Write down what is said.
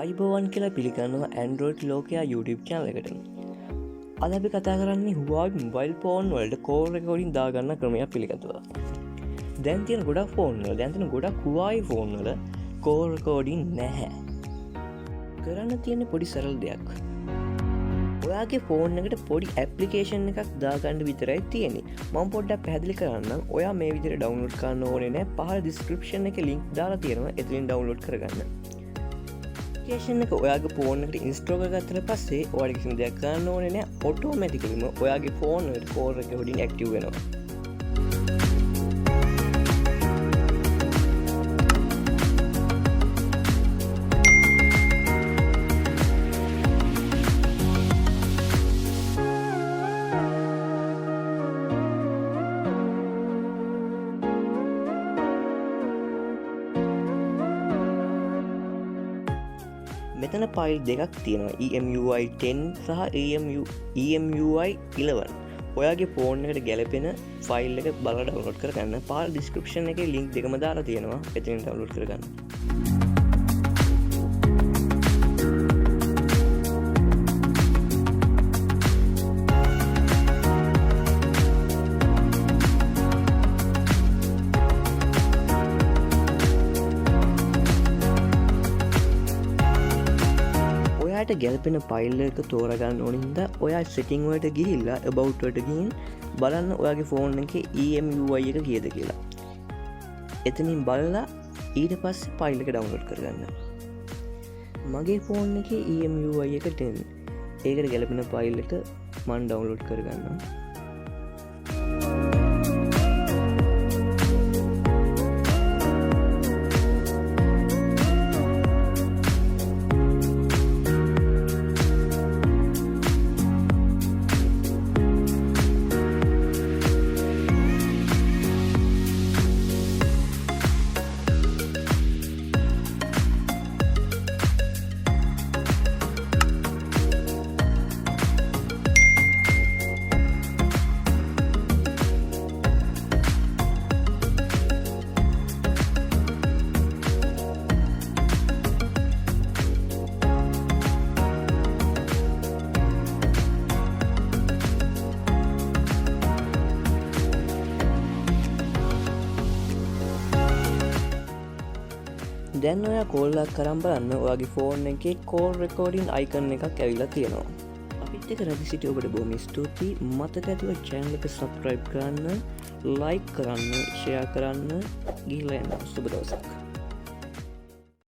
අයිබෝවන් කියලා පිළිගන්නවා Android Lokaya YouTube channel එකට. අද අපි කතා කරන්නේ Huawei mobile phone වලට call recording දාගන්න ක්‍රමයක් පිළිගන්නවා. දැන් තියෙන ගොඩක් phone වල දැන් තියෙන ගොඩක් Huawei phone වල call recording නැහැ. කරන්න තියෙන පොඩි සරල දෙයක්. ඔයාගේ ෆෝන් එකට පොඩි ඇප්ලිකේෂන් එකක් දාගන්න විතරයි තියෙන්නේ. මම පොඩ්ඩක් පැහැදිලි කරන්නම්. ඔයා මේ විදිහට ඩවුන්ලෝඩ් කරන්න ඕනේ නැහැ. පහළ ඩිස්ක්‍රිප්ෂන් එකේ link දාලා තියෙනවා. එතනින් ඩවුන්ලෝඩ් කරගන්න. ඇප්ලිකේෂන් එක ඔයාගේ ෆෝන් එකට ඉන්ස්ටෝල් කරගත්තට පස්සේ ඔයාලට කිසිම දෙයක් කරන්න ඕනේ නැහැ. ඔටෝමැටිකලිම ඔයාගේ ෆෝන් එකට call recording active වෙනවා. මෙතන පයිල් දෙකක් තියෙනවා EMUI 10 සහ EMUI 11. ඔයාගේ ෆෝන් එකට ගැලපෙන ෆයිල් එක බලලා ඩවුන්ලෝඩ් කරගන්න. පහළ ඩිස්ක්‍රිප්ෂන් එකේ link දෙකම දාලා තියෙනවා. එතනින් ඩවුන්ලෝඩ් කරගන්න. ගැලපෙන පයිල් එක තෝරගන්න ඕනින්ද ඔයා සෙටිං වලට ගිහිල්ලා about වලට ගිහින් බලන්න ඔයාගේ ෆෝන් එකේ EMUI එක කීයද කියලා. එතනින් බලලා ඊට පස්සේ ෆයිල් එක ඩවුන්ලෝඩ් කරගන්න. මගේ ෆෝන් එකේ EMUI එක 10. ඒකට ගැලපෙන ෆයිල් එක මම ඩවුන්ලෝඩ් කරගන්නවා. දැන් ඔයා කෝල් එකක් කරන් බලන්න ඔයාගේ ෆෝන් එකේ call recording icon එකක් ඇවිල්ලා තියෙනවා. අපිත් එක්ක රැඳී සිටි ඔබට බොහොම ස්තුතියි. මතක ඇතිව channel එක subscribe කරන්න, like කරන්න, share කරන්න. ගිහිල්ලා යන්න. සුබ දවසක්.